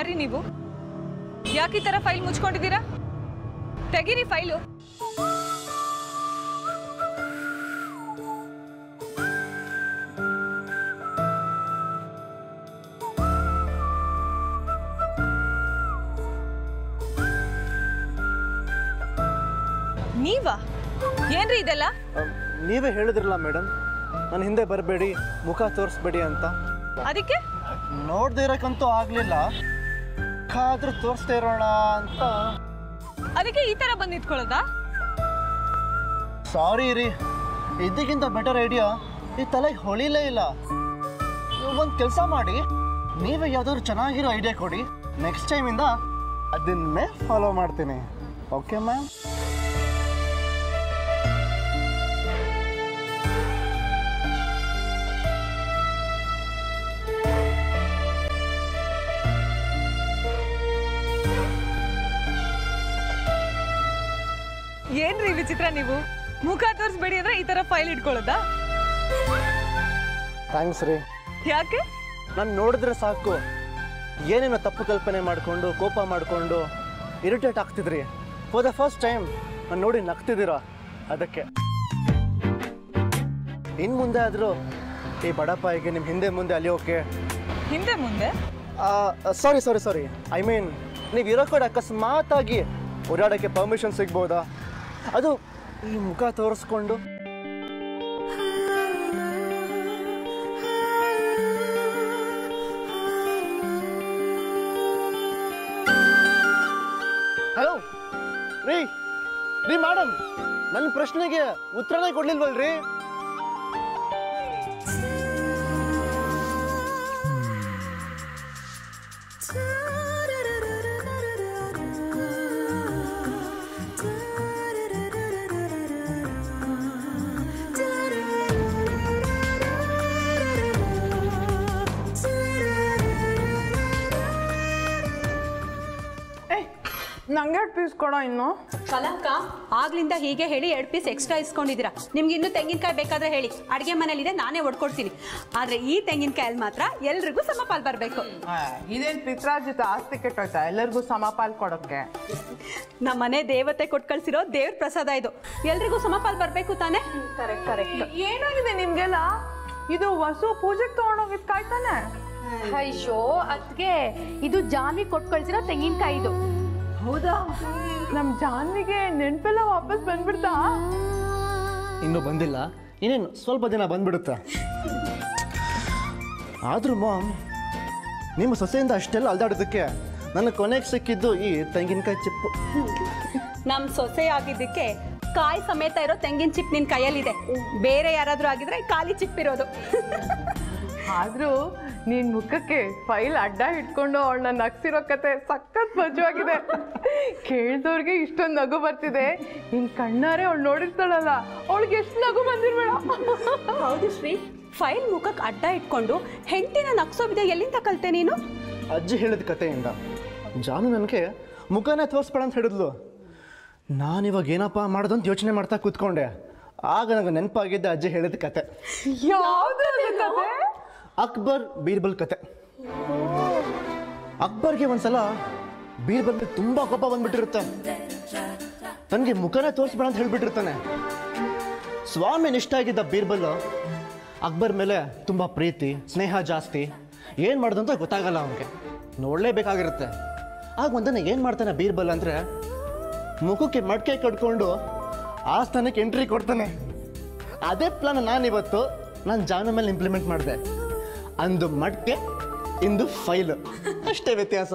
ಯಾರಿ ನೀವು? ಯಾಕೆ ಈ ತರ ಫೈಲ್ ಮುಚ್ಕೊಂಡಿದ್ದೀರಾ? ತೆಗೀರಿ ಫೈಲು. ನೀವಾ? ಏನ್ರಿ ಇದೆಲ್ಲ? ನೀವೇ ಹೇಳಿದ್ರಲ್ಲ ಮೇಡಮ್, ನನ್ನ ಹಿಂದೆ ಬರಬೇಡಿ, ಮುಖ ತೋರಿಸ್ಬೇಡಿ ಅಂತ. ಅದಕ್ಕೆ ನೋಡ್ದೇ ಇರೋಕ್ಕಂತೂ ಆಗ್ಲಿಲ್ಲ, ಆದ್ರೂ ತೋರಿಸ್ತಾ ಇರೋಣ ಅಂತ. ಅದಕ್ಕೆ ಈ ತರ ಬಂದು ನಿಂತ್ಕೊಳ್ಳೋದಾ? ಸಾರಿ ರೀ, ಇದಕ್ಕಿಂತ ಬೆಟರ್ ಐಡಿಯಾ ಈ ತಲೆಗೆ ಹೊಳಿಲೇ ಇಲ್ಲ. ಒಂದು ಕೆಲಸ ಮಾಡಿ, ನೀವೇ ಯಾವ್ದಾದ್ರು ಚೆನ್ನಾಗಿರೋ ಐಡಿಯಾ ಕೊಡಿ, ನೆಕ್ಸ್ಟ್ ಟೈಮಿಂದ ಅದನ್ನೇ ಫಾಲೋ ಮಾಡ್ತೀನಿ. Okay ma'am? ಏನ್ರಿ ವಿಚಿತ್ರ ನೀವು? ಮುಖ ತೋರಿಸ್ಬೇಡಿ ಅಂದ್ರೆ ಈ ತರ ಫೈಲ್ ಇಟ್ಕೊಳ್ಳೋದಾ? ಥ್ಯಾಂಕ್ಸ್ ರೀ. ಯಾಕೆ? ನಾನು ನೋಡಿದ್ರೆ ಸಾಕು ಏನೇನೋ ತಪ್ಪು ಕಲ್ಪನೆ ಮಾಡಿಕೊಂಡು, ಕೋಪ ಮಾಡಿಕೊಂಡು ಇರಿಟೇಟ್ ಆಗ್ತಿದ್ರಿ. ಫಾರ್ ದ ಫಸ್ಟ್ ಟೈಮ್ ನಾನು ನೋಡಿ ನಗ್ತಿದ್ದೀರಾ, ಅದಕ್ಕೆ. ಇನ್ನು ಮುಂದೆ ಆದರೂ ಈ ಬಡಪಾಯಿಗೆ ನಿಮ್ಮ ಹಿಂದೆ ಮುಂದೆ ಅಲಿಯೋಕೆ. ಹಿಂದೆ ಮುಂದೆ? ಸಾರಿ, ಐ ಮೀನ್ ನೀವು ಇರೋ ಕಡೆ ಅಕಸ್ಮಾತಾಗಿ ಓಡಾಡೋಕ್ಕೆ ಪರ್ಮಿಷನ್ ಸಿಗ್ಬೋದಾ? ಅದು ಈ ಮುಖ ತೋರಿಸ್ಕೊಂಡು. ಹಲೋ ರೀ ಮೇಡಮ್, ನನ್ನ ಪ್ರಶ್ನೆಗೆ ಉತ್ತರನೇ ಕೊಡ್ಲಿಲ್ವಲ್ರಿ? ನಂಗೆ 2 ಪೀಸ್ ಕೊಡೋ. ಇನ್ನು ಕಲಂಕ ಆಗ್ಲಿಂದ ಹೀಗೆ ಹೇಳಿ 2 ಪೀಸ್ ಎಕ್ಸ್ಟ್ರಾ ಇಸ್ಕೊಂಡಿದ್ದೀರಾ. ನಿಮ್ಗೆ ಇನ್ನೂ ತೆಂಗಿನಕಾಯಿ ಬೇಕಾದ್ರೆ ಹೇಳಿ, ಅಡುಗೆ ಮನೇಲಿದೆ, ನಾನೇ ಒಡ್ಕೊಡ್ತೀನಿ. ಆದ್ರೆ ಈ ತೆಂಗಿನಕಾಯಲ್ಲಿ ಮಾತ್ರ ಎಲ್ರಿಗೂ ಸಮಪಾಲ್ ಬರಬೇಕು. ಇದೇನು ಪಿತ್ರಾರ್ಜಿತ ಆಸ್ತಿ ಕೆಟ್ಟೋಯ್ತಾ ಎಲ್ಲರಿಗೂ ಸಮಪಾಲ್ ಕೊಡೋಕ್ಕೆ? ನಮ್ಮ ಮನೆ ದೇವತೆ ಕೊಟ್ಟು ಕಳ್ಸಿರೋ ದೇವ್ರ ಪ್ರಸಾದ ಇದು, ಎಲ್ರಿಗೂ ಸಮಪಾಲ್ ಬರಬೇಕು ತಾನೆ? ಕರೆಕ್ಟ್. ಏನಾಗಿದೆ ನಿಮ್ಗೆಲ್ಲ? ಇದು ವಸು ಪೂಜೆಗೆ ತಗೊಂಡೋಗಿದ್ ಕಾಯ್ತಾನೆ. ಅಯ್ಯೋ ಅದ್ಗೆ ಇದು ಜಾನ್ವಿ ಕೊಟ್ಟು ಕಳ್ಸಿರೋ ತೆಂಗಿನಕಾಯಿ ಇದು. ಹೌದಾ? ನಮ್ ಜಾನ್ವಿಗೆ ನೆನ್ಪೆಲ್ಲ ವಾಪಸ್ ಬಂದ್ಬಿಡ್ತಾ? ಇನ್ನೂ ಬಂದಿಲ್ಲ, ಇನ್ನೇನು ಸ್ವಲ್ಪ ದಿನ ಬಂದ್ಬಿಡುತ್ತೆ. ಆದ್ರೂ ಮಾಮ್, ನಿಮ್ಮ ಸೊಸೆಯಿಂದ ಅಷ್ಟೆಲ್ಲ ಅಲ್ದಾಡೋದಕ್ಕೆ ನನಗೆ ಕೊನೆಗೆ ಸಿಕ್ಕಿದ್ದು ಈ ತೆಂಗಿನಕಾಯಿ ಚಿಪ್ಪು. ನಮ್ಮ ಸೊಸೆ ಆಗಿದ್ದಕ್ಕೆ ಕಾಯಿ ಸಮೇತ ಇರೋ ತೆಂಗಿನ ಚಿಪ್ ನಿನ್ ಕೈಯಲ್ಲಿದೆ. ಬೇರೆ ಯಾರಾದ್ರೂ ಆಗಿದ್ರೆ ಖಾಲಿ ಚಿಪ್ ಇರೋದು. ಆದ್ರೂ ನೀನ್ ಮುಖಕ್ಕೆ ಫೈಲ್ ಅಡ್ಡ ಇಟ್ಕೊಂಡು ಅವಳನ್ನ ನಗ್ಸಿರೋ ಕತೆ ಸಖತ್ ಮಜವಾಗಿದೆ. ಕೇಳ್ದವ್ರಿಗೆ ಇಷ್ಟೊಂದು ನಗು ಬರ್ತಿದೆ, ನಿನ್ ಕಣ್ಣಾರೆ ಅವಳು ನೋಡಿರ್ತಾಳಲ್ಲ, ಅವಳಿಗೆ ಎಷ್ಟು ನಗು ಬಂದಿರ್ಬೇಡ. ಹೌದು ಶ್ರೀ, ಫೈಲ್ ಮುಖಕ್ಕೆ ಅಡ್ಡ ಇಟ್ಕೊಂಡು ಹೆಂಡತಿನ ನಗ್ಸೋ ವಿಧ ಎಲ್ಲಿಂದ ಕಲ್ತೆ ನೀನು? ಅಜ್ಜಿ ಹೇಳಿದ ಕತೆಯಿಂದ. ಜಾನು ನನಗೆ ಮುಖನೇ ತೋರಿಸ್ಬೇಡ ಅಂತ ಹೇಳಿದ್ಲು. ನಾನಿವಾಗ ಏನಪ್ಪ ಮಾಡೋದಂತ ಯೋಚನೆ ಮಾಡ್ತಾ ಕೂತ್ಕೊಂಡೆ. ಆಗ ನನಗೆ ನೆನಪಾಗಿದ್ದೆ ಅಜ್ಜಿ ಹೇಳಿದ ಕತೆ. ಯಾವ್ದು ಕತೆ? ಅಕ್ಬರ್ ಬೀರ್ಬಲ್ ಕತೆ. ಅಕ್ಬರ್ಗೆ ಒಂದ್ಸಲ ಬೀರ್ಬಲ್ ತುಂಬಾ ಕೋಪ ಬಂದ್ಬಿಟ್ಟಿರುತ್ತೆ. ನನಗೆ ಮುಖನೇ ತೋರಿಸ್ಬೇಡ ಅಂತ ಹೇಳ್ಬಿಟ್ಟಿರ್ತಾನೆ. ಸ್ವಾಮಿ ನಿಷ್ಠ ಆಗಿದ್ದ ಬೀರ್ಬಲ್ ಅಕ್ಬರ್ ಮೇಲೆ ತುಂಬ ಪ್ರೀತಿ ಸ್ನೇಹ ಜಾಸ್ತಿ. ಏನು ಮಾಡೋದಂತ ಗೊತ್ತಾಗಲ್ಲ ಅವನಿಗೆ, ನೋಡಲೇಬೇಕಾಗಿರುತ್ತೆ. ಆಗ ಒಂದನ್ನು ಏನು ಮಾಡ್ತಾನೆ ಬೀರ್ಬಲ್ ಅಂದರೆ, ಮುಖಕ್ಕೆ ಮಡಿಕೆ ಕಟ್ಕೊಂಡು ಆ ಸ್ಥಾನಕ್ಕೆ ಎಂಟ್ರಿ ಕೊಡ್ತಾನೆ. ಅದೇ ಪ್ಲಾನ್ ನಾನಿವತ್ತು ನಾನು ಜಾನು ಮೇಲೆ ಇಂಪ್ಲಿಮೆಂಟ್ ಮಾಡಿದೆ. ಅಂದು ಮಡಿಕೆ ಇಂದು ಫೈಲು, ಅಷ್ಟೇ ವ್ಯತ್ಯಾಸ.